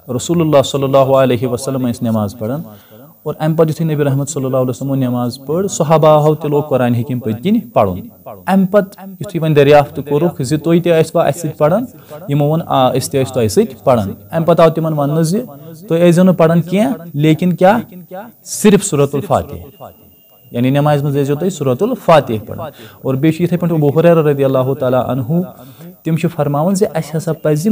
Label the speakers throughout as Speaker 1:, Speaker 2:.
Speaker 1: रसूलुल्लाह सल्लल्लाहु अलैहि वसल्लम नमाज पढ़न और अम पे नबी रहमत सल्लल्लाहु अलैहि वसल्लम नमाज पढ़ सहाबाओ ते लोग कुरान हकीम पत्किन पढ़ुन अम पे युथि वन दरियाफ्त कोरुख जि तुई ते आसवा अस सत पढ़न यमो वन आ अस ते तुई सत पढ़न अम पे आव तिमन वन जि तुई आइजो न पढ़न किया लेकिन क्या सिर्फ सूरतुल फातिह यानी नमाज में आइजो तुई सूरतुल फातिह पढ़न और बेश इथे पे अबू हुरैरा रदियल्लाहु तआला अन्हु तिम फरमावन जे अस हसा पज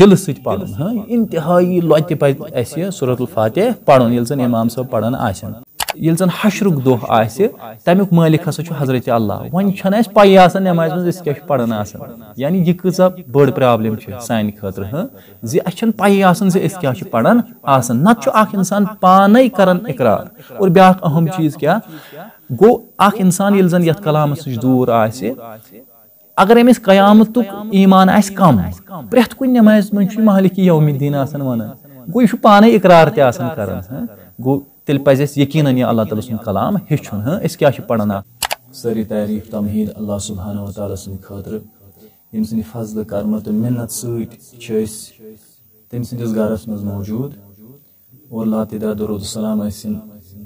Speaker 1: दिल सत पढ़न हाँ इंतहाई लति पज अस सूरतुल फातिह पढ़न ये जन इमाम साहब पढ़न आसन ये जन हशरुक दोह आसि तमिक मालिक हसा छु हजरत अल्लाह वन छन अस पई आसन नमाज में अस क्या पढ़न आसन यानी ये कसा बड़ प्रॉब्लम छ सान खतर हाँ जे अस छन पई आसन जे अस क्या पढ़न आसन नत छु आख इंसान पाने करन इकरार और ब्या अहम चीज क्या गो आख इंसान ये जन यत कलाम से दूर आसि अगर अमिस कयामतुक ईमान आस कम प्रेथ कुन नमाज में मालिक यौमिद्दीन आसन वनान गो यह पाने इकरार ते आसन करन गो तेल पज यकीनन यह अल्लाह ताला सुन कलाम हेचुन हाँ अस क्या पढ़ना सारी तारीफ तमहीद अल्लाह सुब्हानहु व तआला सुन खतर यम सुन फजल करम तो मिन्नत सत तम सदिस गरस मज मौजूद और लातिदा दरूद सलाम असिन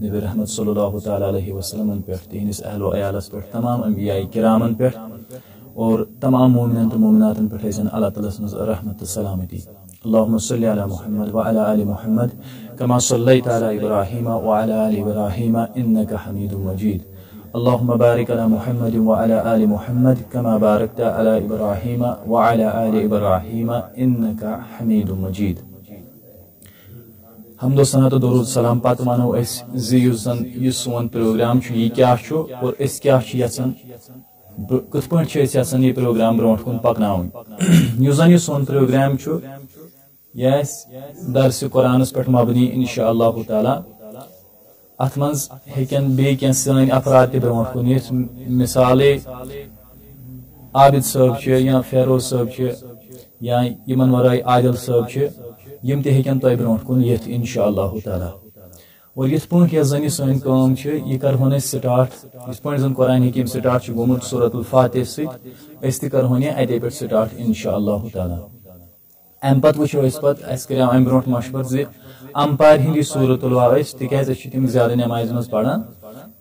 Speaker 1: नबी रहमत सल्लल्लाहु तआला अलैहि वसल्लम पे तिहनिस अहल व अयालस पे तमाम अंबिया किरामन पे और तमाम मोमिन तो मोमिनातन पे अल्लाह ताला सुन रहमत सलामती अल्लाहुम्मा सल्लि अला मुहम्मद व अला आलि मुहम्मद कमा सल्लैत अला इब्राहीम व अला आलि इब्राहीम इन्नका हमीदुम मजीद अल्लाहुम्मा बारिक अला मुहम्मद व अला आलि मुहम्मद कमा बारकत अला इब्राहीम व अला आलि इब्राहीम इन्नका हमीदुम मजीद हमदो सनात दरूद सलाम पात मानो अस जुन यह सोन प्रोग्राम यह क्या और अस क्या यसान कथ पे यह प्रोग्राम ब्रो कुन पकन जुन यह सोन प्रोग्राम यह दरस कुरानस पे मबनी इंशाअल्लाह ताला अत मज हेकन बे क्या सन अफराद ते ब्रो कुन मिसाले आबिद साहब या फेरोज साहब या यमन वराई आदिल साहब यम ते हेकन तय ब्रो कुन ये इंशाअल्लाह ताला और ये पे जन सन काम यह करहोन स्टार्ट इस पे जन कुरान हकीम स्टार्ट गोमुत सूरतुल फातिह सत करहोन अते पे स्टार्ट इंशाअल्लाह ताला अम पे वो पे अम ब्रो मशवर जे अम्पायर हिंदी सूरतुल तिज तम ज्यादा नमाज मज पढ़ान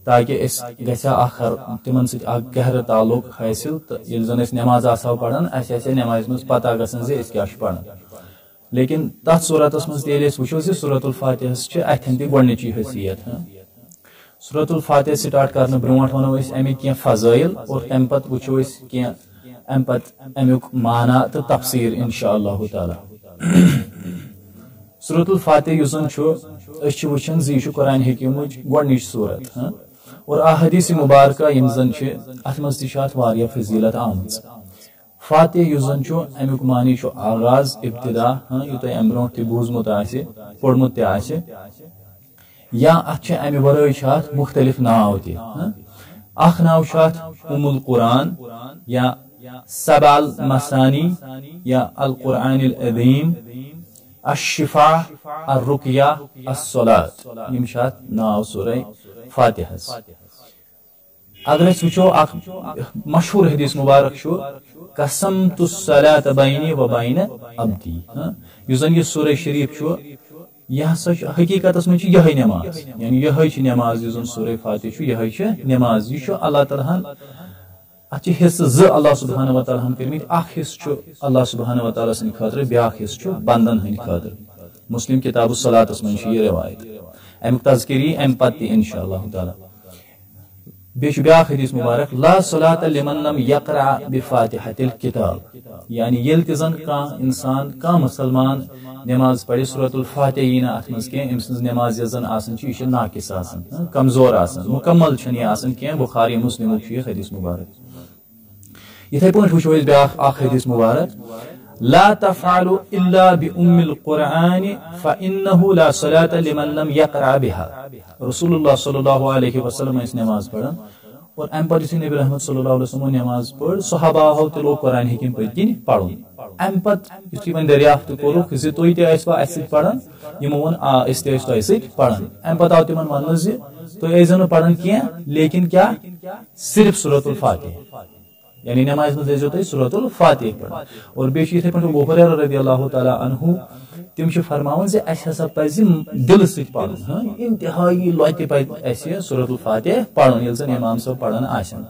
Speaker 1: ताकि तिमन गहर ताल्लुक हासिल तो ये जन नमाज आसो पढ़ान अस नमाज मज पता गसन जे क्या पढ़ान लेकिन तथ सूरतस मज वो सूरतुल फातिह अथन तह गची हैसियत सूरतुल फातिह स्टार्ट करने ब्रो वनो अमिक क्या फजाइल और तम पे वो क्या अम पे अमुक माना तो तफसीर इंशाअल्लाह ताला सूरतुल फातिह वुचान यह कुरान हकीम गच सूरत और अहदीस मुबारक यम जन अत मज तह फजीलत आमज फातिह जन अमुक मानी आगाज इब्तिदा यू तुम अम ब्रो बूजमुत पोर्मुत या अत अमे वर मुख्तलिफ नाव तख नाव उमुल कुरान या सबअल मसानी या अल कुरान अज़ीम अश्शिफा अर्रुक़िया अस्सलात यम नाव सूरह फातिह अगर वो मशहूर हदीस मुबारक कसमतुस सलात बैनी व बैन अब्दी यह सूरह शरीफ यह हकीकत में यह नमाज यानी यह नमाज सूरह फातिह यह नमाज यह अल्लाह ताला अत हिस्से अल्लाह सुब्हानहु व तआला कर्मित हिस्से अल्लाह सुब्हानहु व तआला सद खतर ब्या हिस्से बंदन हंद खतर मुस्लिम किताब सलातस मन यह रवायत अमुक तज़किरी अम पे इंशाअल्लाह ताला बेश ब्या हदीस मुबारक ला सलात लिमन लम यक़रा बिफातिहतिल किताब यानी येल तजन का इंसान का मुसलमान नमाज पढ़े सूरतुल फातिह यी अत मज कह अम सज नमाज जन आसन यह नाकिस आसन कमजोर आसन मुकम्मल यह आसन कह बुखारी मुस्लिम यह हदीस मुबारक इथे पे वो ब्या हदीस मुबारक ला तफ़अलु इल्ला बिउम्मिल कुरान फ़इन्नहु ला सलात लिमन लम यक़रा बिहा रसूलुल्लाह सल्लल्लाहु अलैहि वसल्लम नमाज पढ़न और अम पे नबी रहमत सल्लल्लाहु अलैहि वसल्लम नमाज पढ़ सहाबाओ ते लोग कुरान हकीम पत्किन पढ़ुन अम पे युथि वन दरियाफ्त कोरुख जे तुई ते आसवा अस सत पढ़ान यमो वन आ अस ते तुई सत पढ़ान अम पे आव तिमन वन जे तुई आइजो न पढ़न किया लेकिन क्या सिर्फ सूरतुल फातिह यानी नमाज में देजो तो सूरतुल फातिह पढ़ और बेशि थे पर अबू हुरैरा रदियल्लाहु ताला अन्हु तिम छ फरमावन जे अस हसा पज दिल से पढ़न हां इंतहाई लति पज अस सूरतुल फातिह पढ़न यल जन इमाम सब पढ़न आसन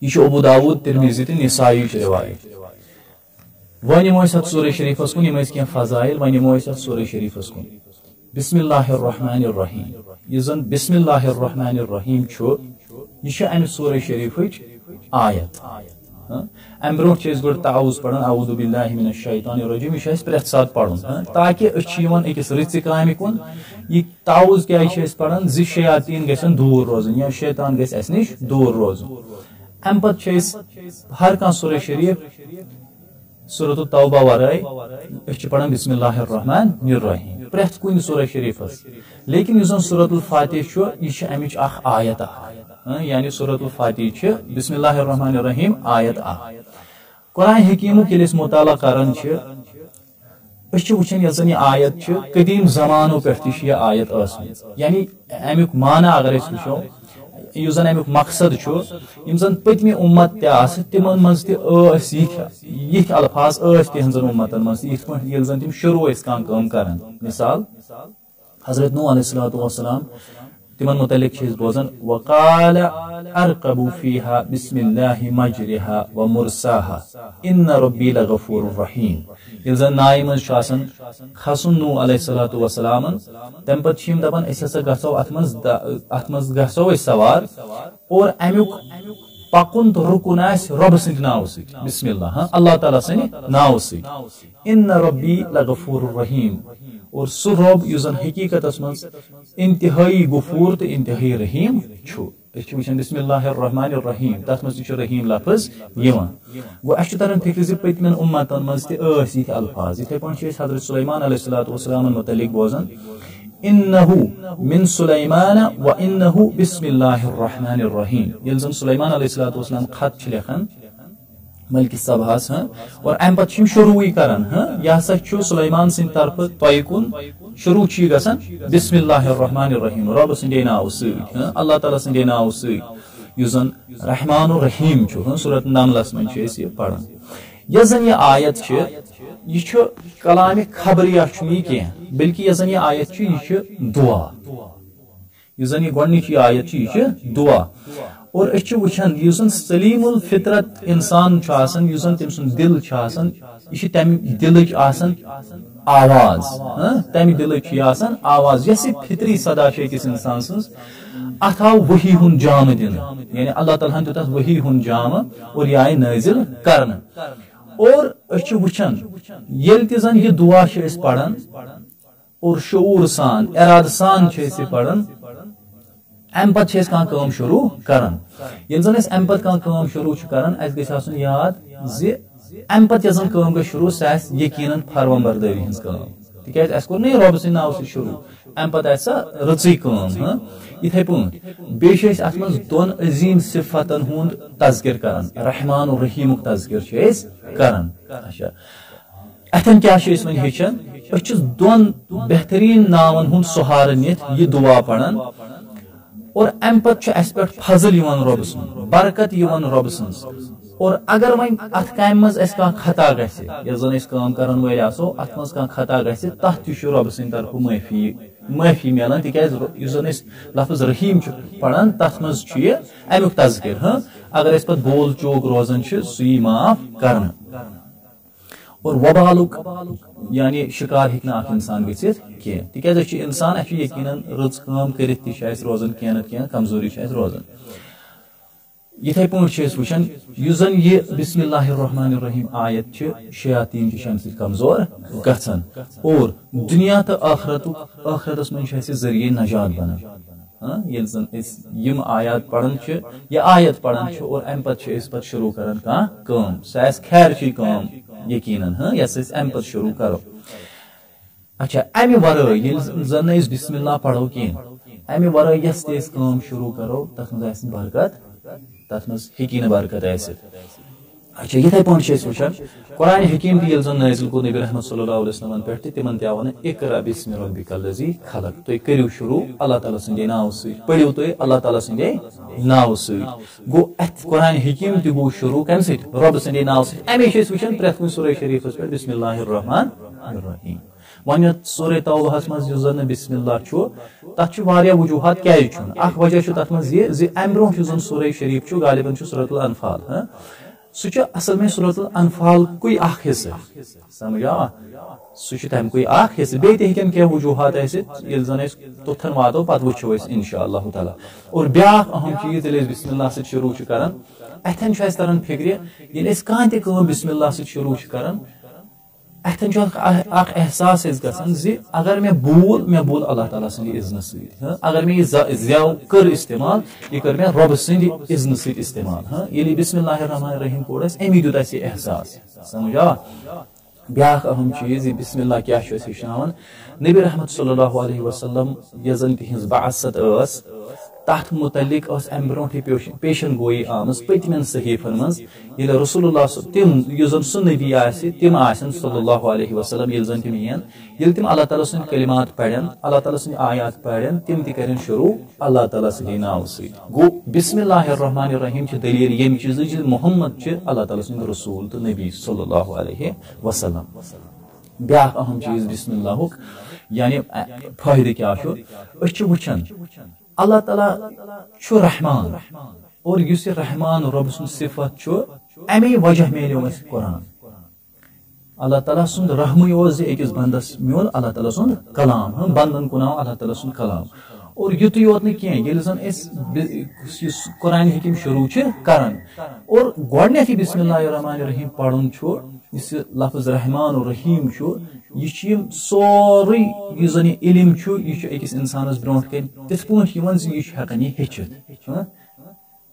Speaker 1: ये अबू दाऊद तिरमिजी ते निसाई रिवायत वन मोइसत सूरह शरीफस कुन यम के फजाइल वन मोइसत सूरह शरीफस कुन बिस्मिल्लाहिर रहमानिर रहीम ये जन बिस्मिल्लाहिर रहमानिर रहीम छो ये अम सूरह शरीफच आयत अम ब्रोह गुड ताउज पढ़न औज़ु बिल्लाहि मिनश शैतानिर रजीम ये प्रेथ सात पढ़न ताकि अकिस रिच काम कुन यह ताउज क्या पढ़न जि शयातीन गन दूर रोजन या शैतान गस अस निश दूर रोजन अम पे हर कह सूरह शरीफ सूरत तौबा वराय पढ़न बिस्मिल्लाहिर रहमानिर रहीम प्रेथ कुन सूरह शरीफस लेकिन युस सूरतुल फातिह यह अमिच अख आयत यानी सूरतुल फातिह बिस्मिल्लाहिर रहमानिर रहीम आयत कुरान हकीम के मुताला करन वुचन ये आयत कदीम जमानों पे आयत यानी अमुक माना अगर वो यु जन अमुक मकसद यम जन पतमे उम्मत तिमन मज यिथ अल्फाज तिहन उम्मतन मज ये जन तिम शुरू कम कर मिसाल हजरत नूह अलैहिस्सलातु वस्सलाम तिमन मुतल्लिक बोजन वक़ाल अरकबू फीहा बिस्मिल्लाहि मजरिहा व मुरसाहा इन्न रब्बी लगफूरुर रहीम ये जन नाय मज खसन नूह अलैहिस्सलातु वस्सलाम तम पत छिम दपन अस हसा गसो अतमज गसो सवार और अमुक पकुन तो रुकुन रब सद नाव सत बिस्मिल्लाह अल्लाह ताला सद नाव सत इन्न रब्बी लगफूरुर रहीम और सह रब यु जन हकीकत मज इंतहाई गफूर तो इंतहाई रहीम वुचन बिस्मिल्लाहिर रहमानिर रहीम तथ मज रहीम लफ्ज गो अस तरन फिक्र ज पतमन उम्मतन मज ये अल्फाज इथे पे हजरत सुलैमान अलैहिस्सलातु वस्सलाम मुतल्लिक बोजन इन्नहु मिन सुलैमान व इन्नहु बिस्मिल्लाहिर रहमानिर रहीम ये जन सुलैमान अलैहिस्सलातु वस्सलाम खत लिखन मलकी सभास और अम पे शुरू करान यह सुलैमान सिंद तरफ तय कुन शुरू गसान बिस्मिल्लाहिर रहमानिर रहीम रब सदे नाव सत अल्लाह ताला सदे नाव सत यु जन रहमानुर रहीम सूरत नमलस मन पढ़न यह जन यह आयत यह कलाम खबरिया कह बल्कि यह जन यह आयत यह दुआ यह जन यह गोडनिच आयत यह दुआ और वुचान सलीमुल फितरत इंसान तम सुन दिल यह तम दिल आवाज तम दिल आवाज यस फितरी सदा अकिस इंसान सज अत आव वही हुन जाम दिन यानी अल्लाह ताला दित वही हुन जाम और यह आय नाजिल करन और वुचान ये तन यह दुआ पढ़न और शऊर सान इराद सान पढ़न अम पे कम शुरू करान ये जन अम पे कम शुरू करान अस गन याद जि अम पे कम गई शुरू सह यकीनन फरमाबरदारी हज तिक कोर ना रब सद नाव शुरू अम पे रची कम इथे पे अत मज दोन अजीम सिफतन हुंद तज़किर करान रहमान और रहीम तज़किर करान अथन क्या वन हेचन दोन बेहतरीन नावन हुंद सहारा नित यह दुआ पढ़न और अम पे फजल रब सुन बरकत रब सुन और अगर वन अत काम मज खता गम कर वल आसो अत मज खता गथ रब सद तरफ माफी मिलान तिक लफ्ज रहीम पढ़ान तथ मज अमुक तज़किर अगर पे बोल चोक रोजान सही माफ कर और वबालुक यानी शिकार हेक इंसान गथित कह तिकाज इंसान यकीनन रच काम कर रोजान कह कमजोरी रोजान इथे पे वुचान जन यह बिस्मिल्लाहिर रहमानिर रहीम आयत शयातीन अम कमजोर गछन और दुनिया तो आखरतस मन जरिए नजात बना ये जन आयात पढ़न यह आयत पढ़न और अम पे शुरू करान कम सह खैर कम यकीनन यस अम पे शुरू करो अच्छा अमे वराय जन बिस्मिल्लाह पढ़ो कह अमे वराय यस कम शुरू करो तथ मज बरकत तथ मज हेकी बरकत अच्छा ये पे वुचान कुरान हकीम यल जन नाजिल गो नबी रहमत सल्लल्लाहु अलैहि वसल्लम पे तिमन ते वन इकरा बिस्मि रब्बिकल लजी खलक तुई करियो शुरू अल्लाह ताला संदे नाव से पढ़ियो तुई अल्लाह ताला संदे नाव से गो अत कुरान हकीम ते गो शुरू कम से रब संदे नाव से हमेशा वुचान प्रथ सूरह शरीफ पे बिस्मिल्लाहिर रहमानिर रहीम वन सूरह तौबह मज जन बिस्मिल्लाह छु तथ वारिया वजूहात क्या अख वजह तथ मज ये अम ब्रोह जन सूरह शरीफ छु गालिबन सूरतुल अनफाल सह असल में सूरतुल अनफाल कोई हिस्सा समझ आ सह तम हिस्सा बे हेकन क्या वजूहात जन तुथन वातो पत वो इंशाअल्लाह ताला और ब्या अहम चीज ये बिस्मिल्लाह से शुरू कर अथन तरन फिक्र ये कह बिस्मिल्लाह से शुरू कर अथन एहसास गसान अगर मैं बोल अल्लाह ताला सद इज़्न सद अगर मैं ज़्याव कर इस्तेमाल ये कर मैं रब सद इज़्न सद इस्तेमाल ये बिस्मिल्लाहिर रहमानिर रहीम पोड़ अमी दुत एहसास समझ आ ब्या अहम चीज बिस्मिल्लाह क्या हेचनान नबी रहमत सल्लल्लाहु अलैहि वसल्लम ये जन तिहंज बाअसत तथ मुतलिक अम ब्रोह पेशन गोई आमज पतमन सहीफन मज रसूलुल्लाह तिम सह नबी तिम सल्लल्लाहु अलैहि वसल्लम जन तिम ये तिम अल्लाह ताला सद कलिमात पढ़न अल्लाह ताला सद आयात पढ़न तिम तन शुरू अल्लाह ताला सद नाव सद गो बिस्मिल्लाहिर रहमानिर रहीम दलील यम चीज मोहम्मद अल्लाह ताला सद रसूल तो नबी सल्लल्लाहु अलैहि वसल्लम ब्या अहम चीज बिस्मिल्लाह यानी फायदे क्या वुचान अल्लाह ताला रहमान और युस रहमान रब सुन सिफत अमे वजह मिलो कुरान अल्लाह ताला सुन रहम अकिस बंदस मिल अल्लाह ताला सुन कलाम बंदन कुनाव अल्लाह ताला सुन कलाम और युत योत कुरान हकीम शुरू करान और गोडनेथ बिस्मिल्लाहिर रहमानिर रहीम पढ़ुन लफ्ज रहमान और रहीम यह सोरे जन इलम यह अकिस इंसानस ब्रोह कन तिथ पे यह हेकन यह हेचित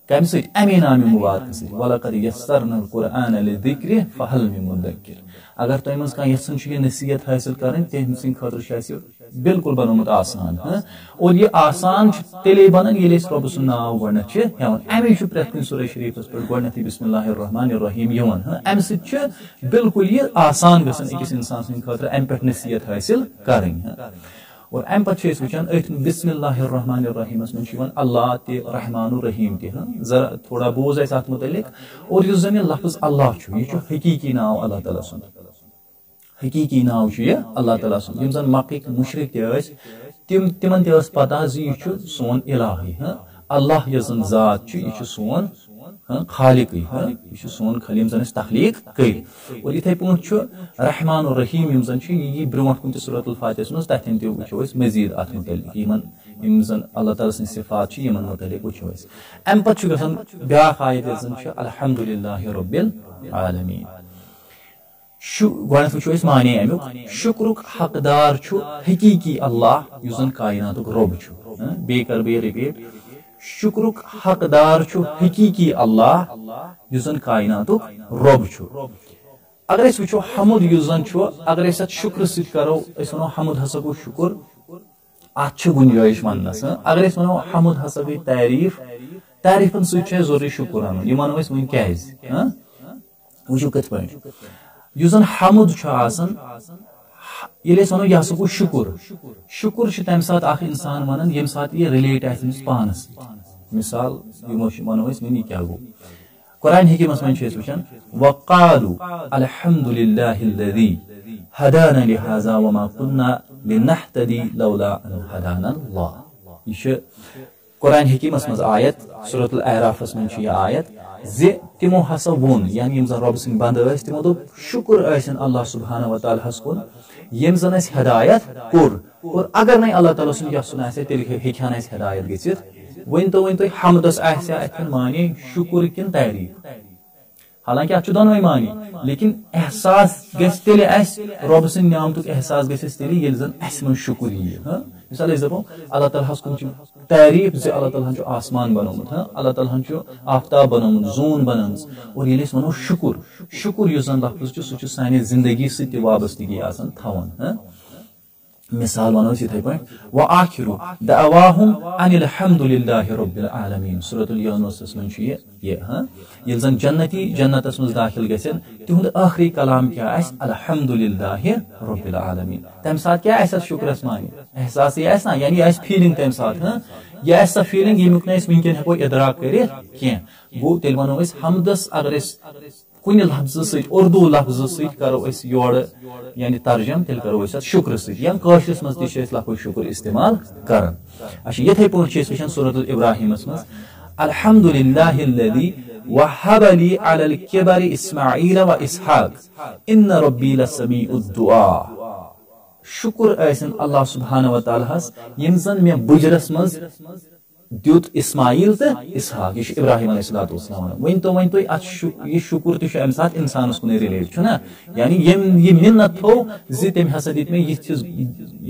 Speaker 1: कम अमे नाम मुबारक वलक़द यस्सरनल कुरआन लिज़िक्र फहल मिन मुद्दकिर अगर तुम मज कह यन यह नसीहत हासिल कर तम खतर बिल्कुल बनोमुत आसान और यह आसान तेले बनान ये रब सुन नाव गोन अमे प्रथ कुछ सूरह शरीफस पे गोडनेथ बिस्मिल्लाहिर रहमानिर रहीम अम सह बिल्कुल यह आसान गसन अकिस इंसान सद खतर अम पे नसीहत हासिल कर और अम पे वुचान बिस्मिल्लाहिर रहमानिर रहीमस मन अल्लाह ते रहमान रहीम ते जरा थोड़ा बोझ अत मुतलिक और युस जन लफ्ज अल्लाह यह हकीकी नाव अल्लाह ताला सुन हकीकी नाव यह अल्लाह ताला सुन यम जन मक्क मुशरिक तिमन पता यह सोन इलाही अल्लाह यह जन जात यह सोन खालिक यह सोन खलीम जन तखलीक कर और इथे पे रहमान और रहीम यम जन यह ब्रोह कुन सूरतुल फातिहा मज तथन वो मजीद अत मुतलिक यम जन अल्लाह ताला सद सिफात यमन मुतलिक वो अम पे गसान ब्या आयत जन अल्हम्दुलिल्लाहि रब्बिल आलमीन गो माने अमुक शुक्रुक हकदार हकीकी अल्लाह युस जन कायनातुक रब बे कर बे रिपीट शुक्रुक हकदार हकीकी अल्लाह युस जन कायनातुक रब अगर वो हमुद युस जन अगर शुक्र सत करो वो हमुद हसा गो शुक्र अत गुंजाइश वनस अगर वो हमुद हसा गई तारीफन सरूरी शुक्र अन यह वनो वन क्या वो कत पे युस जन हमुद ये वनो यह गो शुक्र शुक्र तम सात इंसान वन यम सात यह रिलेट पानस मिसाल वनो वन क्या गो कुरान हकीमस मन वुचान वक़ालू अल्हम्दुलिल्लाहिल्लज़ी हदाना लिहाज़ा वमा कुन्ना लिनहतदी लौला अन हदानल्लाह यह कुरान हकीमस मज आयत सूरतुल अराफस मन आयत तिमो हसा वोन यानी यम जन रब सिंह बंद तिमो दोप शुक्र अल्लाह सुब्हानहु व तआला कुन यम जन हिदायत कोर और अगर नहीं अल्लाह ताला सुन यह सुना तेल हेकान हिदायत गसित वन तो हमदस माने शुक्र किन तारीफ हालांकि अत दोनों मानी लेकिन एहसास गल रब सद नियामतुक एहसास गल जन मन शुक्र यी मिसाल दपो अल्लाह ताला कुन तारीफ अल्लाह ताला आसमान बनोमुत अल्लाह ताला आफ्ताब बनोमुत जून बनस और ये वनो शुक्र शुक्र युस जन लफ्ज सह साने जिंदगी सत वाबस्तगी थवन मिसाल वनो इथे पे व आखिरु दअवाहुम अनिल हम्दुलिल्लाहि रब्बिल आलमीन सूरतुल यूनुस में ये हां ये जन जन्नती जन्नतस में दाखिल गसन तिहुंद आखिरी कलाम क्या है अल्हम्दुलिल्लाहि रब्बिल आलमीन तम साथ क्या ऐसा शुक्र मानी एहसास ये ऐसा यानी ऐसा फीलिंग तम साथ हां ये ऐसा फीलिंग यमुक न विंकन हेको इदराक करे के गो तेल वनो इस हमदस अगर इस कुन लफ्ज से उर्दू लफ्ज से करो इस योड़ यानी तर्जम तेल करो इस शुक्र से या काशिस मस दिश लफ्ज शुक्र इस्तेमाल करन अच्छा यथे पहुंच छे विशन सूरत इब्राहिम मस अल्हम्दुलिल्लाहिल्लज़ी वहब ली अलल किबरी इस्माईल व इसहाक इन रब्बी लसमीउद दुआ शुक्र ऐसन अल्लाह सुब्हानहु व तआला हस यम जन में बुजरस मस द्युत इस्माइल तो इसहाक ये इब्राहिम अलैहिस्सलाम वन तो ये शुक्र तो अम साथ इंसानस कुन रिलेट ना यानी ये मिन्नत थो जि तम हसा दित में ये चीज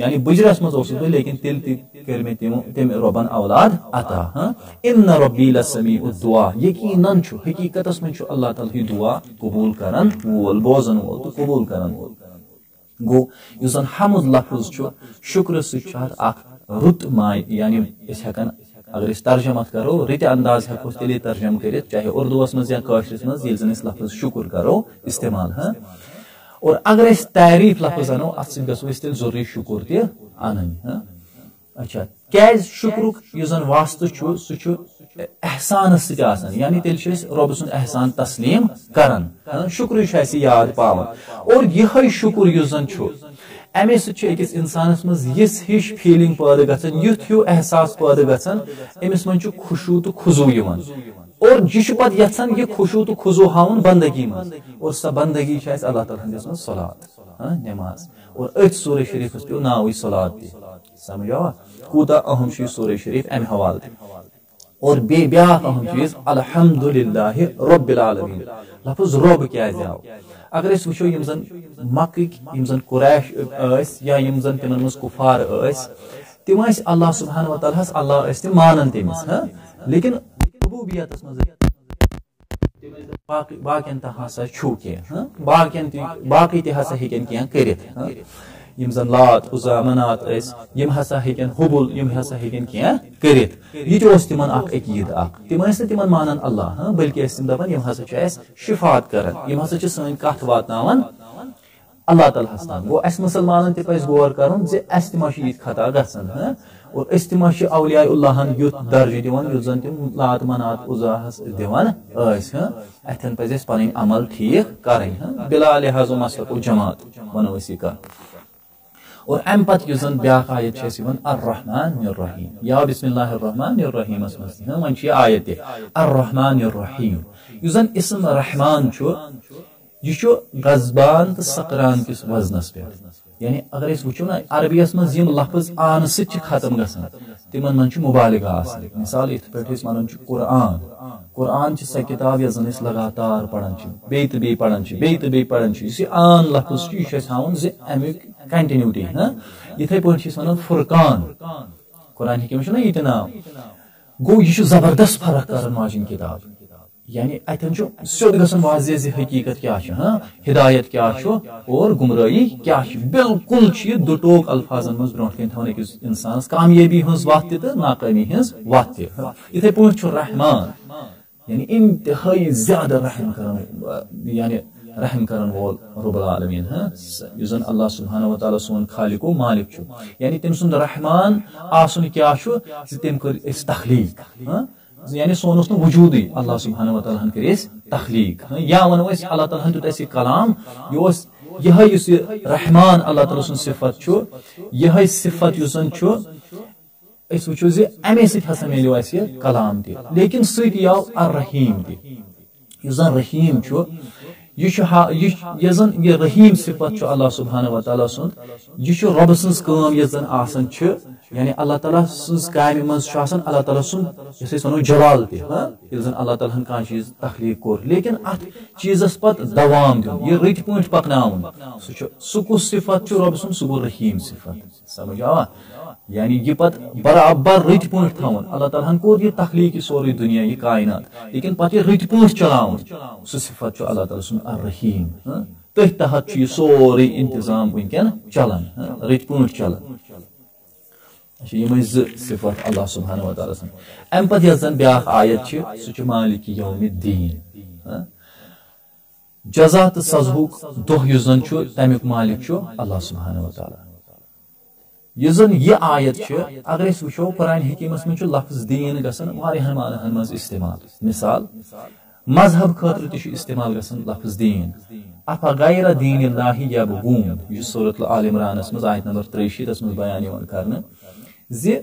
Speaker 1: यानी बुजरस मज ओसुस बह लेकिन तिल कर में तम रबन औलाद अता हां इन रब्बी लसमीउद दुआ यकीनन छु हकीकतस में छु अल्लाह ताला ही दुआ कबूल करन वोल बोजन वोल तो कबूल करन वोल गो युसन हमद लफ्ज छु शुक्र से चार अख रुत माय यानी इस हकन अगर इस तर्जमा करो रित अंदाज है कुछ तेली तर्जम करे चाहे उर्दू में या काशिस में ये इस लफ्ज शुक्र करो इस्तेमाल हां और अगर इस तारीफ लफ्ज अनो असिन गसो इस तेल जरूरी शुक्र ते आनन हां अच्छा क्या शुक्र युजन वास्तु छु सु छु एहसान से आसान यानी तेल छु रब सुन एहसान तस्लीम करन शुक्र छु ऐसी याद पावन और यह शुक्र युजन छु अमे सकिस इंसानस मज यस हिश फीलिंग पैदा गसन युथ हूँ एहसास पैदा गसन अमिस मन खुशू तो खुजू यवन और यह पत यछन ये खुशू तो खुजू हाउन बंदगी मज और सह बंदगी अल्लाह ताला हंदिस मज सलात नमाज और अथ सूरह शरीफ पे नाव सलात समझो कूता अहम सूरह शरीफ अम हवाल और ब्या अहम चीज अल्हम्दुलिल्लाहि रब्बिल आलमीन लफ्ज रब क्या जाओ अगर इस वुचो यम जन मक्क यम जन कुरैश अस या यम जन तिमन मस कुफार अस तिम अस अल्लाह सुब्हानहु व तआला अल्लाह अस तिम मानन तिमिस हां लेकिन रुबूबियतस मज बाकिन त हसा छु के हां बाकी त हसा हेकन के करित हां यम जन लात उज़ा मनात अस यम हसा हेकन हुबुल यम हसा हेकन के करित ये जो तिमन अक अकीद अक तिमन से तिमन मानन अल्लाह हां बल्कि अस तिम दपन यम हसा छ अस शिफात करन यम हसा छ सन कथ वातनावन अल्लाह ताला हस्तान वो अस मुसलमानन ते पस गौर करन जे अस तिमा छ यत खता गसन हां और अस तिमा छ औलियाउल्लाहन युत दर्ज दिवन युत जन तिम लात मनात उज़ा हस दिवन अस हां अथन पस अस पन अमल ठीक करन हां बिला लिहाज मसलक जमात वनो इसी का और अम पत युजन ब्याख आयत छे सिवन अर्रहमानिर रहीम या बिस्मिल्लाहिर रहमानिर रहीम असमस्ति हम मन आयत अर्रहमानिर रहीम युजन इस्म रहमान छु यु गजबान तो सकरान किस वजनस पे यानी अगर इस वुचो ना अरबियस में यम लफ्ज आन से खत्म गसन तिमन मन मुबालिगा आसन मिसाल इत पे इस मानन छु कुरान च किताब यजन इस लगातार पढ़न छु बेत बे पढ़न छु बेत बे पढ़न छु इस आन लफ्ज छु इस हाउन जे अमिक कंटिन्यूटी हां इथे पे इस मानन फुरकान कुरान हिकम छु ना इतना गो यु जबरदस्त फर्क करन माजिन किताब यानी अतन सोद गसन वाज़े जे हकीकत क्या हां हिदायत क्या और गुमराही क्या बिल्कुल दुटोक अल्फाजन मज ब्रोट कन थवन अकिस इंसानस कामयाबी हंस वत तो नाकामी हंस वत इथे पे रहमान यानी इंतहाई ज्यादा रहम करन यानी रहम करन वोल रब्बुल आलमीन हां युजन अल्लाह सुब्हानहु व तआला सोन खालिक व मालिक छु यानी तम सुन रहमान आसन क्या तम कर इस तखलीक हां यानी सोनस न वजूद अल्लाह सुब्हानहु व तआला करिस तखलीक या वनो इस अल्लाह ताला हन तसी कलाम योस यह युस रहमान अल्लाह ताला सुन सिफत छु यह सिफत युसन छु इस वचो जे अमे से हसन मिलो अस कलाम ति लेकिन सत याव अर्रहीम ति युसन रहीम छु यजन ये रहीम सिफत छु अल्लाह सुब्हानहु व तआला सुन यु रब सन्स काम यजन आसन छु यानी अल्लाह ताला सन्स काम मज छु आसन अल्लाह ताला सुन जैसे वनो जलाल ति हां यजन अल्लाह ताला का चीज तखलीक कोर लेकिन अत चीजस पत दवाम दिन ये रिट पॉइंट पकनाउन सुकु सिफत छु रब सुन सुगु रहीम सिफत समझ आवा यानी ये पत बराबर रिट पॉइंट थावन अल्लाह ताला हन कोर ये तखलीक सोरी दुनिया ये कायनात लेकिन पत ये रिट पॉइंट चलावन सु सिफत छु अल्लाह ताला सुन अर्रहीम तह तहत छु सोरी इंतजाम वनकन चलन रिट पॉइंट चलन यम सिफत अल्लाह सुब्हानहु व तआला सन अम पत यजन ब्या आयत सु मालिक यौमिद्दीन जज़ा तो सज़हुक दोह युस जन तमिक मालिक अल्लाह सुब्हानहु व तआला युस जन यह आयत अगर अस वुचो कुरान हकीमस में लफ्ज दीन गसन वारियाहन मानहन मज इस्तेमाल मिसाल मजहब खतर तु इस्तेमाल गसन लफ्ज दीन अफा गैर दीनिल्लाहि यबगून यह सूरत आल इमरानस मज आयत नंबर 63 मज बयान यवन करने जे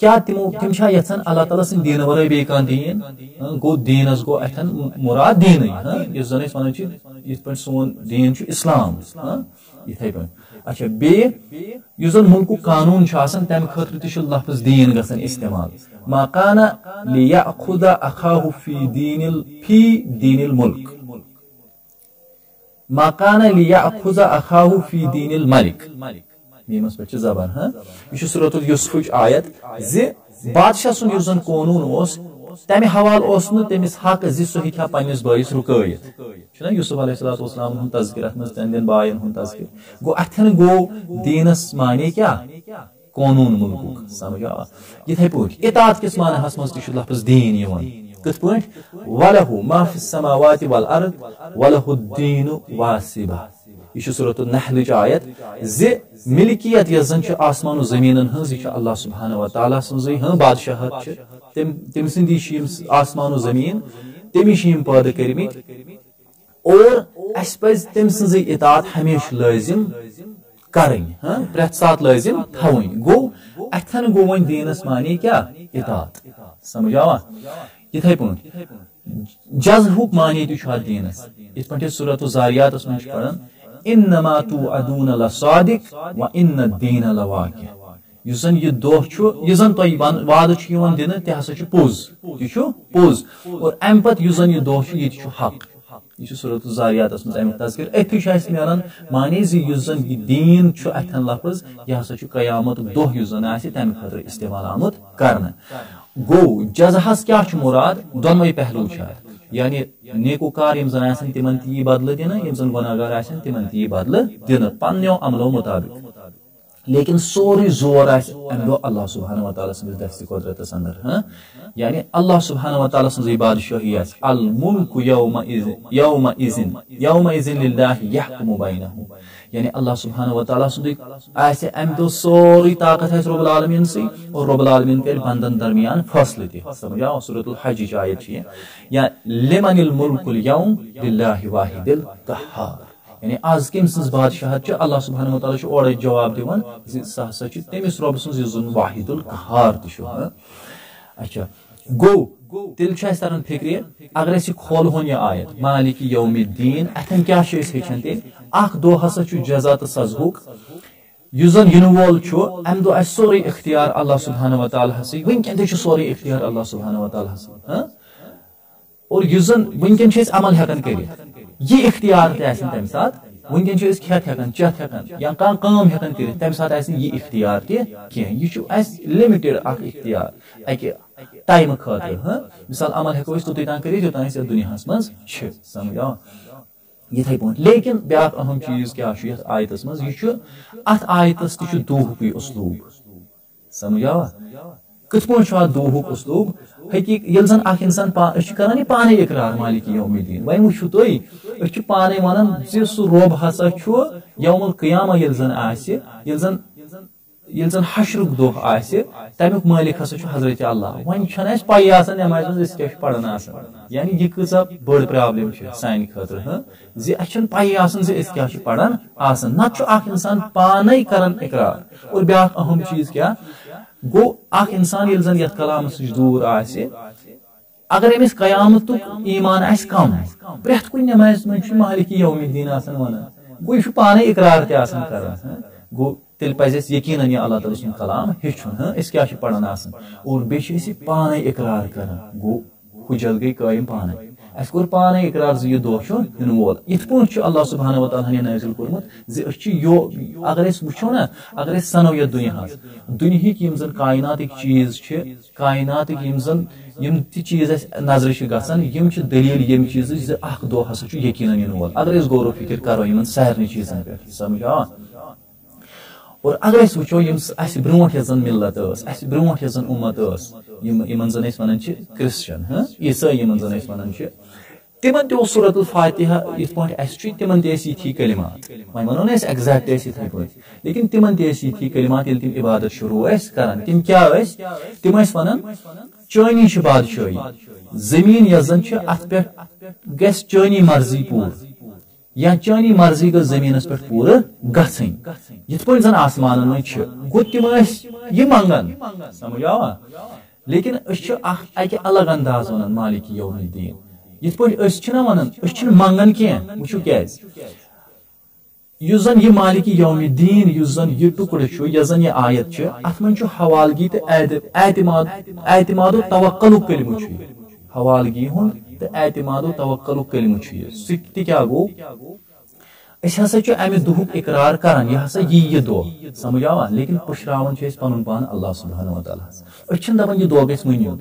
Speaker 1: क्या तिम यचान अल्लाह ताला सिंद दीन वरै बे कान दीन गो दीनस गो अथन मुराद दीन यस जन अस वनान यथ पे सोन दीन इस्लाम इथे पे अच्छा बे युस जन मुल्क कानून तम खतर तु लफ्ज दीन गसन इस्तेमाल मा काना लियअखुद अखाहु फी दीनिल मुल्क मा काना लियअखुद अखाहु फी दीनिल मलिक मीमस पे जबान यह सूरत यूसुफ आयत जे बादशाह सुन युस जन कानून तमे हवाल तमिस हक जी सह हेका पन्निस बाइस रुकयत यूसुफ अलैहिस्सलाम हुन तज़किर अत मज तंदन बायन हुन तज़किर गो अथन गो दीनस माने क्या कानून मुल्क समझ आ इथे पट इतात किस मानहस मज ति लफ्ज दीन यवन कथ पट वलहु मा फिस समावाति वल अर्द वलहु दीन वासिबा यह सूरत नहल आयत जे मिल्कियत यजन आसमान जमीन हज अल्लाह सुब्हानहु व तआला सन्जै बादशाहत तम सिंदी आसमान जमीन तमिश पैदा कर्मित और अस पज तम सन्जै इतात हमेशा लाजिम करें प्रत सात लाजिम थवन गो अथन गो वन दीनस माने क्या इतात समझ आवा इथे पे जज़हुक माने तु दीनस इत पे सूरत ज़ारियात में पढ़न इन्नमा तुअदून लसादिक व इन्न दीन लवाक़ि युस जन यह दोह यह जन तुम वाद दिन तह हसा पोज यह पोज और अम पत युस जन यह दोह यह हक यह सूरत ज़ारियात में अमिक तज़किर अथी मिलान माने जी युस जन यह दीन अथन लफ्ज यह हसा कयामत दोह युस जन तम खतर इस्तेमाल आमुत करने गो जज़हस क्या मुराद दोनवे पहलू यानी नेकोकार यम जन तिमन ती बदल दिन यम जन गुनाहगार तिमन ती बदल दिन पन्नो अमलो मुताबिक लेकिन सोरी जोर अल्लाह सुब्हानहु व तआला सन्द दस्ती कुदरत अंदर यानी अल्लाह सुब्हानहु व तआला सन्द बादशाही अल मुल्क यौमा इज़िन लिल्लाहि यहकुमु बैनहुम यानी अल्लाह सुब्हानहु व तआला सन्द अम दो सोरी ताकत रब्बुल आलमीन से और रब्बुल आलमीन कर बंदन दरमियान फैसले थे समझा सूरत हज आयत या लिमनिल मुल्कुल यौम लिल्लाहि वाहिदिल कहार यानी आज कम सज बादशाहत अल्लाह सुब्हानहु व तआला ओर जवाब दिवन सह हसा तमिस रब सज वाहिदुल कहार त अच्छा गो तिल तरन फिक्र अगर अस खोलहोन यह आयत मालिक यौमिद्दीन अथन क्या हेचन तेल अख दो हसा जज़ा तो सज़हुक युस जन इन वोल अम दो सोरे इख्तियार अल्लाह सुब्हानहु व तआला हस वनकन सोरे इख्तियार अल्लाह सुब्हानहु व तआला हस और युस जन वनकन अमल हेकन कर यह इख्तियार तम सात वनकन खेत हेकन चत हेकन या कम हेकन कर तम सात यह इख्तियार यह लिमिटेड इख्तियार अकि टाइम खतर मिसाल अमल हेको तोतान कर योतान दुनिया मज समझ आ इथे पे लेकिन ब्या अहम चीज क्या आयतस मज अत आयतस तह दोहुक उसलूब समझ आ कथ पे दोहुक उसलूब हकीक ये जन इंसान कर पाने इकरार मालिक यौमिद्दीन वह वो तुम पाने वन सह रोब हसा यौमुल क़ियामा ये जन हशरुक दोह तमुक मालिक हसा हजरत अल्लाह वन पी नमाज क्या पढ़ान यानी यह कसा बड़ प्रॉब्लम सान खतर जी अन पी क्या पढ़ान नत इंसान पाने कर इकरार और ब्या अहम चीज क्या गो इंसान ये जन यथ कलाम दूर अगर अमिस कयामत ईमान कम प्रेथ कुन नमाज में मालिक यौमिद्दीन वन गो यह पाने इकरार कर गो तेल पज यकीन यह अल्लाह ताला सुन कलाम हेचुन क्या पढ़ान और बे पाने इकरार कर गो हुजत गई कायम पाने अस कोर पाने इकरार यह दोह इन वोल इत पे अल्लाह सुब्हानहु व तआला नाजिल कोर्मुत यो अगर वो ना अगर सनो यह दुनिया यम जन कायनात चीज कायनात यम जन यम चीज नजर गसान यम दलील यम चीज अख दो हसा यकीन इन वोल अगर गौर फिक्र करो इन सारे चीजन पे समझ आ और अगर वो ब्रो जन मिलत ब्रो जन उम्मत जन वन क्रिश्चियन ईसाई जन वन तिमन तह सूरतुल फातिहा इत तिमन यी कलिमात वह वनो ना एग्जैक्ट इथे पे लेकिन तिमन यी कलिमात ये तिम इबादत शुरू करान तिम क्या तिम वन चानी बादशाही जमीन यस जन अत पे गस चानी मर्जी पूर या चानी मर्जी गो जमीनस पे पूर गन यथ पे जन आसमान में गो तिम यह मंगन समझ आवा लेकिन अके अलग अंदाज वन मालिक यौमुद्दीन यथ पे वन मंगन कह वो क्या यह मालिक यौमुद्दीन यह टुकड़ यह आयत अत मन हवालगी तो एतमाद तवक्कुल कलिमु हवालगी तो एतमाद तवक्कुल कलिमु सह क्या गो हसा अमे दुहुक इकरार करान यह हसा यह दह समझ आवा लेकिन पुशरावन पन पान अल्लाह सुब्हानहु व तआला दपान यह दह गस मनियो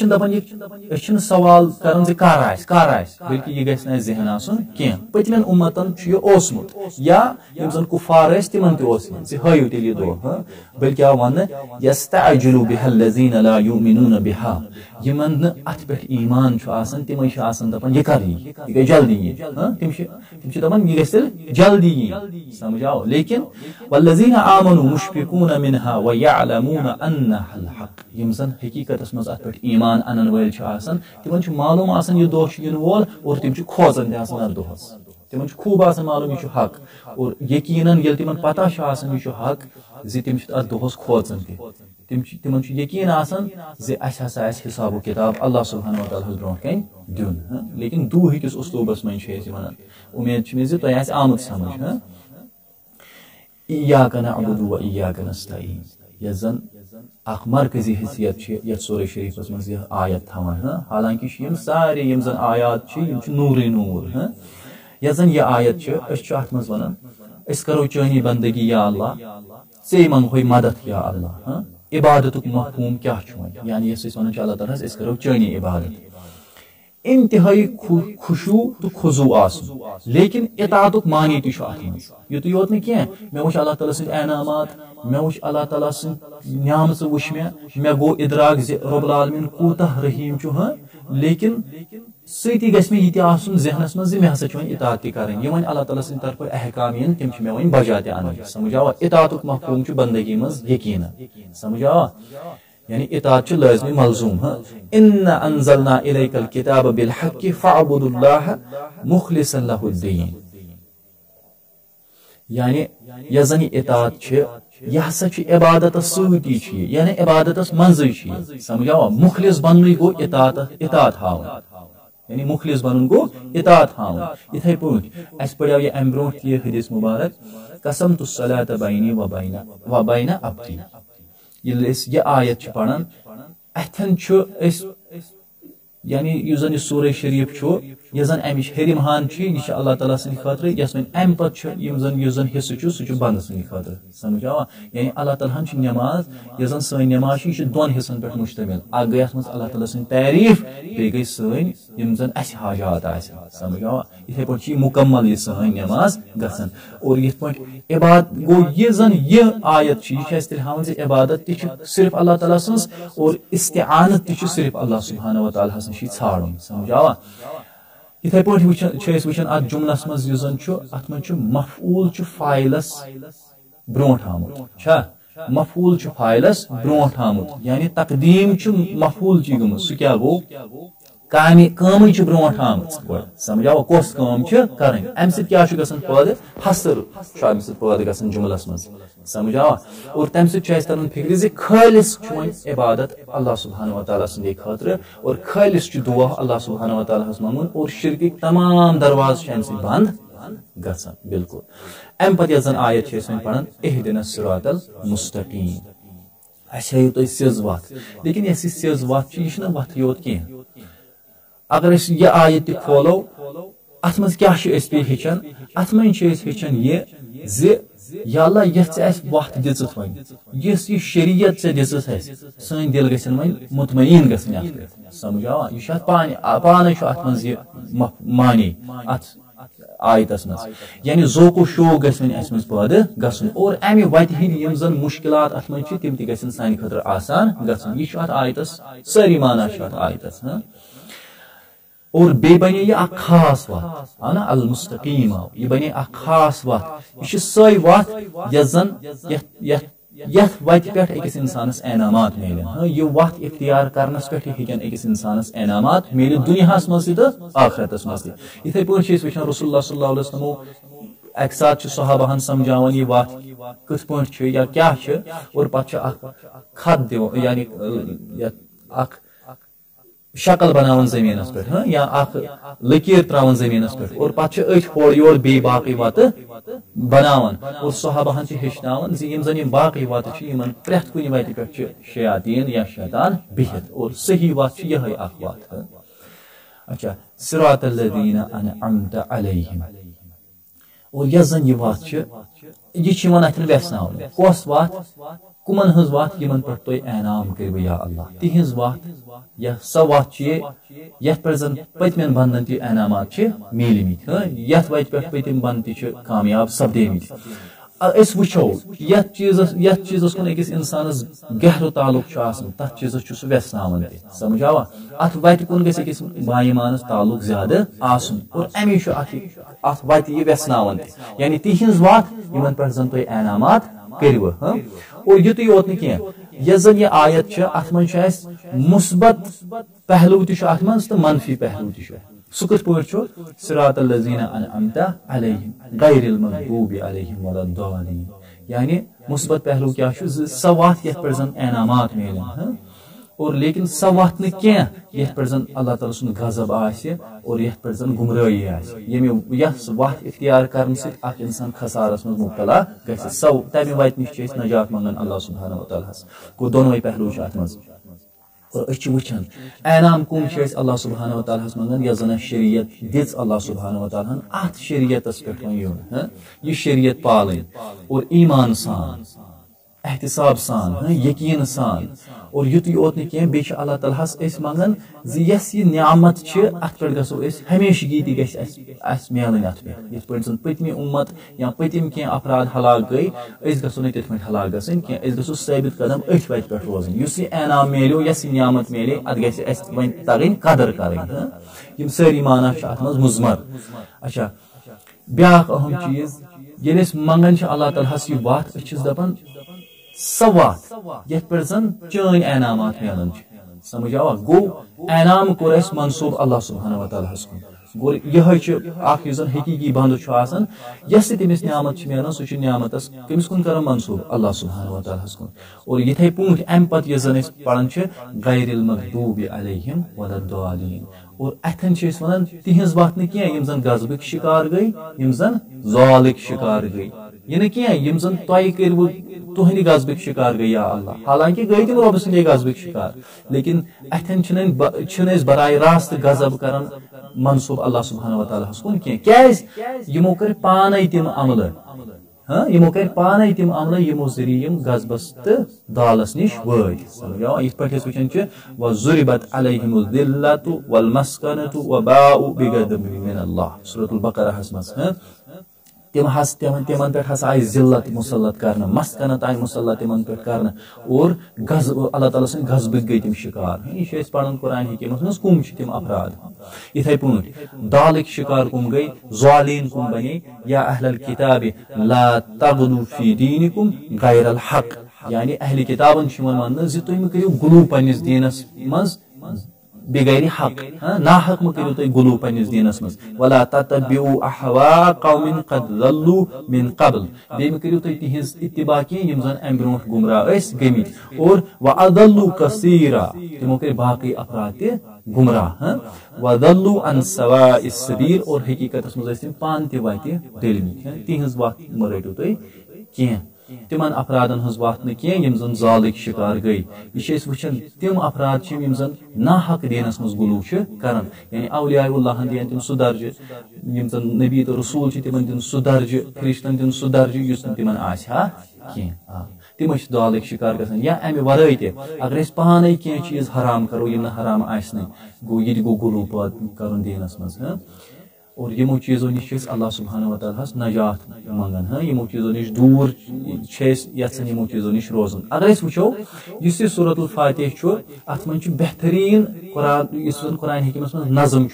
Speaker 1: दपान सवाल करान कर बल्कि यह गस जहन आसन कह पतमें उम्मतन यह ओसमुत या यम जन कुफार तिमन तह हायु तेल यह दह बल्कि आव वन यस्तअजिलु बिहल्लज़ीना ला युमिनून बिहा यमन अत पे ईमान तिम दपान यह कर जल्दी तिम दपान यह गस जल्दी समझ आओ लेकिन वल्लज़ीना आमनु मुशफिकून मिनहा व यअलमून अन्नहल हक यम जन हकीकतस मज अत पे ईमान अनन वल तिमन मालूम यह दोह इन वोल और तिम खोजन अत दोहस तिमन खूब मालूम यह हक और यकीनन ये तिमन पता यह हक जी तिम अत दोहस खोजन तिमन यकीन हसा हिसाब किताब अल्लाह सुब्हानहु व तआला ब्रोह कन दिन लेकिन दूह किस उसलूबस मन वन उम्मीद तुम आमुत समझ इय्याका नअबुदु व इय्याका नस्तईन यह जन मरकजी हैसियत ये सूरह शरीफस मज यह आयत थवान हालांकि सारे यम जन आयात नूर नूर यह जन यह आयत अत मज वन करो चानी बंदगी या अल्लाह से मंगो मदद या अल्लाह इबादत मफहूम क्या यानी वन अल्लाह ताला करो चानी इबादत इंतहाई खुशू तो खुजू आसन लेकिन इताअत मानी तुत योत कह मे वो अल्लाह ताला सद एनामात मे वो अल्लाह ताला न्यामत वुच मे गो इदराक रब्बुल आलमीन कूता रहीम लेकिन सती गस मे ये जहनस मज मे हसा इताअत कर वन अल्लाह ताला सद तरफ अहकाम इन तिम मे वन बजा अन समझ आवा इताअत मफहूम बंदगी मज यकीन समझ आवा यानी इताअत लाज़मी मलज़ूम इन्ना अंज़लना इलैकल किताब बिल हक़्क़ि फ़अबुदुल्लाह मुख़लिसन लहुद्दीन यानी यह जन इताअत यह हसा इबादत सती यानी इबादत मंज़ समझ आवा मुखलिस बन गो इताअत हावन यानी मुखलिस बन गो इताअत हावन इथे पे पढ़ो यह अम ब्रो हदीस मुबारक कसमतुस सलात बैनी व बैन अब्दी यह आयत पढ़ान अथन यानी यह सूरह शरीफ यह जन अमिश हरिमहान यह अल्लाह ताला सद खतर यस अम पे जन हिस्स सह बंद सद खतर समझ आवा यानी अल्लाह ताला नमाज यह जन सन नमाज यह दोन हिस्सन पे मुश्तमिल अख गई अत अल्लाह ताला सद तारीफ बे गई सन जन अस हाजात समझ आवा इथे पे मुकम्मल यह सन नमाज गसन और ये इबादत गो यह जन यह आयत तेल हावन इबादत सिर्फ अल्लाह ताला सज और इस्तिआनत सिर्फ अल्लाह सुब्हानहु व तआला छाड़न समझ आवा इथे पे वुचन अत जुमलस मज अत मन मफऊल फाइलस ब्रोट आमुत मफऊल फाइलस ब्रोट आमुत यानी तकदीम मफऊल गमुत सह क्या गो काम ब्रोट आमुत समझ आओ कस काम कर अम क्या पैद हसर अम पैद ग जुमलस मज समझ आवा और तम तरन फिक्र जे खालिस इबादत अल्लाह सुब्हानहु व तआला सदे खतर और खालिस दुआ अल्लाह सुब्हानहु व तआला मंगुन और शिरक तमाम दरवाज बंद गसन बिल्कुल अम पे जन आयत पढ़न इहदिनस सिरातल मुस्तकीम अच्छा तो सिज वत लेकिन यह सिज वत यह वत योत कह अगर यह आयत खोलो अत मज क्या पे हेचन अत मज हेचन यह अल्लाह यह वत दित वन यह शरीयत से दित सन दिल गन वन मुतमईन गन समझ आवा यह पान अत मज मानी अत आयतस मज यानी जोको शो गसन असमज पैदा गसन और अमि वत हिंद यम जन मुश्किलात अत मज छ तिम ति गसन सानि खतर आसान गसन यह अत आयतस सारी माना छ अत आयतस और बे बने यह अ खास वत आना अल मुस्तकीम यह बने अ खास वत यह सय वत यजन यथ वत पे अकिस इंसानस एनामात मिलन यह वत इख्तियार करनस पे हेकन अकिस इंसानस एनामात मिल दुनियास मज तो आखिरतस मज इथे पे वुचान रसूलुल्लाह सल्लल्लाहु अलैहि वसल्लम एक साथ सहाबाहन समझावन यह वत किस पे या क्या और पे खत दिव यानी शक्ल बनावन जमीनस पे या लकीर त्रावन जमीनस पे और पे अथ होड़ योड़ बे बाकी वत बनावन और सहाबाहन हेचनावन यम जन यम बाकी वत प्रेथ कुन वत पे शयातीन या शैतान बिहित और सही वत यह अख वत अच्छा सिरातल लदीना अनअमत अलैहिम और यह जन यह वत यह अथन व्यसनावन कस वत कुमन हज वत यमन पे तुम एनाम करो या अल्लाह तिहज वत यह स वत यथ पे जन पतमेन बंदन ती एनामात मिलमित यथ वत पे पतिम बंद ती कामयाब सपदेमित वो यथ चीजस कुन अकिस इंसानस गहरो ताल्लुक तथ चीजस सह व्यसनावन त समझ आवा अत वत कुन गस अकिस बाईमानस ताल्लुक ज्यादा आसन और अमी अत वत यह व्यसनावन त यानी तिहज वत यमन पे जन तुम एनामात करो और युत योत यह जन यह आयत अत मन मुस्बत पहलू तथ मन तो मनफी पहलू सह कथ पे सिरातल लज़ीना अनअमत अलैहिम गैरिल मग़दूबि अलैहिम वलद्दालिन यानी मुस्बत पहलू क्या स वत यथ पे जन एनामात मिलन और लेकिन स वत न क्या यथ पे जन अल्लाह ताला सुन गजब आसे और यथ पे जन गुमराही आसे यह वत इख्तियार करने से अख इंसान खसारस में मुब्तला गसे तमे वत निश नजात मंगन अल्लाह सुब्हानहु व तआला को दोनों पहलू अत मज और वुचान एनाम कुम अल्लाह सुब्हानहु व तआला मंगन यह जन शरीयत दिज अल्लाह सुब्हानहु व तआला अत शरीयतस पे यह शरीयत पालन और ईमान सान एहतिसाब सान यकीन सान और युत योत न बे अल्लाह तालास मंगन यस यह नियामत अत पे गो हमेशगी तस मिलन अत पे यथ पे पतमी उम्मत या पतिम कह अफराद हलाक गई गो न तथ हलाक गसन कह गो साबित कदम अथ वत पे रोजन यह एनाम मिलो यस नियामत मिले अत वन तगन कदर कर सारी माना अत मज मुजमर अच्छा ब्या अहम चीज ये मंगन अल्लाह तालास यह वत दपान स वत यथ पे जन चन एनामात मिलन समझ आवा गो एनाम कोर मनसूब अल्लाह सुब्हानहु व तआला कुन गो यह जन हकीकी बंद यस तमिस नियामत मिलान सह नियामतस कमिस कुन कर मनसूब अल्लाह सुब्हानहु व तआला कुन और यथे पे अम पे यह जन पढ़ान गैरिल मग़दूबि अलैहिम वलद्दालिन और अथन वन तिहज वत न कह जन गजबक शिकार गई जन जालिक शिकार गई यह न कह जन तय कर तुहंद गजबक शिकार गई या अल्लाह हालांकि गई तुम रब सद गजबक शिकार लेकिन अथन बराह रास्त गजब कर मनसूब अल्लाह सुब्हानहु व तआला कुन कह यमो कर पान तम अमल यमो कर पान तम अमल यमो जरिए गजबस तो दालस निश वत समझो इत पे वुचान वज़ुरिबत अलैहिमुल दिल्लतु वल मस्कनतु व बाउ बिगदबिन मिनल्लाह सूरतुल बकरा मज तिमन पे आय जिल्लत मुसल्लत कर मस्कनत आय मुसल्लत तिमन पे कर और अल्लाह ताला सद गजबक गई तम शिकार यह पढ़न कुरान हकीमत मज कुम तम अफराद इथे पे दालिक शिकार कुम गई ज़ालिन कुम बने या अहलल किताब ला तगलू फी दीनिकुम गैरल हक यानी अहल किताबन वन तुम करो गुलू पन्निस दीनस मज बेगैर हक ना हक मे करो तुम गुलू पन्निस दीनस मज वला ततबिउ अहवा कौमिन कद ज़ल्लू मिन क़ब्ल बे मे करो तुम तिहज इत्तिबा कह जन अम ब्रो गुमराह गमित और वअदल्लू कसीरा तिमो कर बाकी अफराद ते गुमराह वदल्लू अन सवाइस सबील और हकीकत मज पान ते वत डलमित तिहज वत मरटू तुम कह तिमन अफरादन हज वत न कह जन जालिक शिकार गई यह वुचान तम अफराद जन ना हक दीनस मज गुलू कर यानी औलियाउल्लाह दिन तम सह दर्ज जन नबी तो रसूल तिमन दिन सह दर्ज फरिश्तन दिन सह दर्ज युस तिमन आहा कह तिम दालिक शिकार गसान या अमे वराई ते अगर पान कह चीज हराम करो यम हराम आसने गो ये गो गुलू कर दीनस मज और यमो चीज़ों नश अल्लाह सुब्हानहु व तआला नजात मंगन हाँ यमो चीज़ों नश दूर यन यमो चीज़ों नश रोजन अगर वो इस सूरतुल फातिह अत मन बेहतरीन कुरान कुरान हकीमस मज नज़म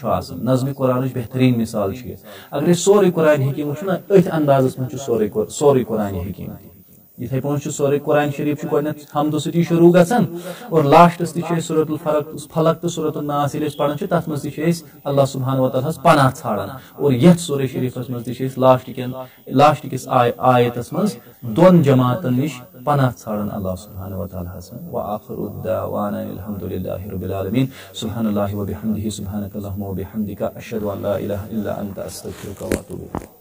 Speaker 1: नज़म कुरान बेहतरीन मिसाल अगर सोरे कुरान हकीम वो ना अथ अंदाजस मज सोरे कुरान हकीम इथे पे सोरे कुरान शरीफ हमदो सती शुरू गसन और लास्टस सूरतुल फलक तो सूरतुल नास पढ़ान तथ मज अल्लाह सुब्हानहु व तआला पनाह छाड़ान और ये सूरह शरीफस मज लास्ट किस आयतस मज दोन जमातन निश पनाह छाड़ान अल्लाह सुब्हानहु व तआला व आखिरु दावाना अल्हम्दुलिल्लाहि रब्बिल आलमीन सुब्हानल्लाहि व बिहम्दिहि सुब्हानकल्लाहुम्मा व बिहम्दिका अशहदु अन ला इलाहा इल्ला अंता अस्तगफिरुका व अतूबु इलैक।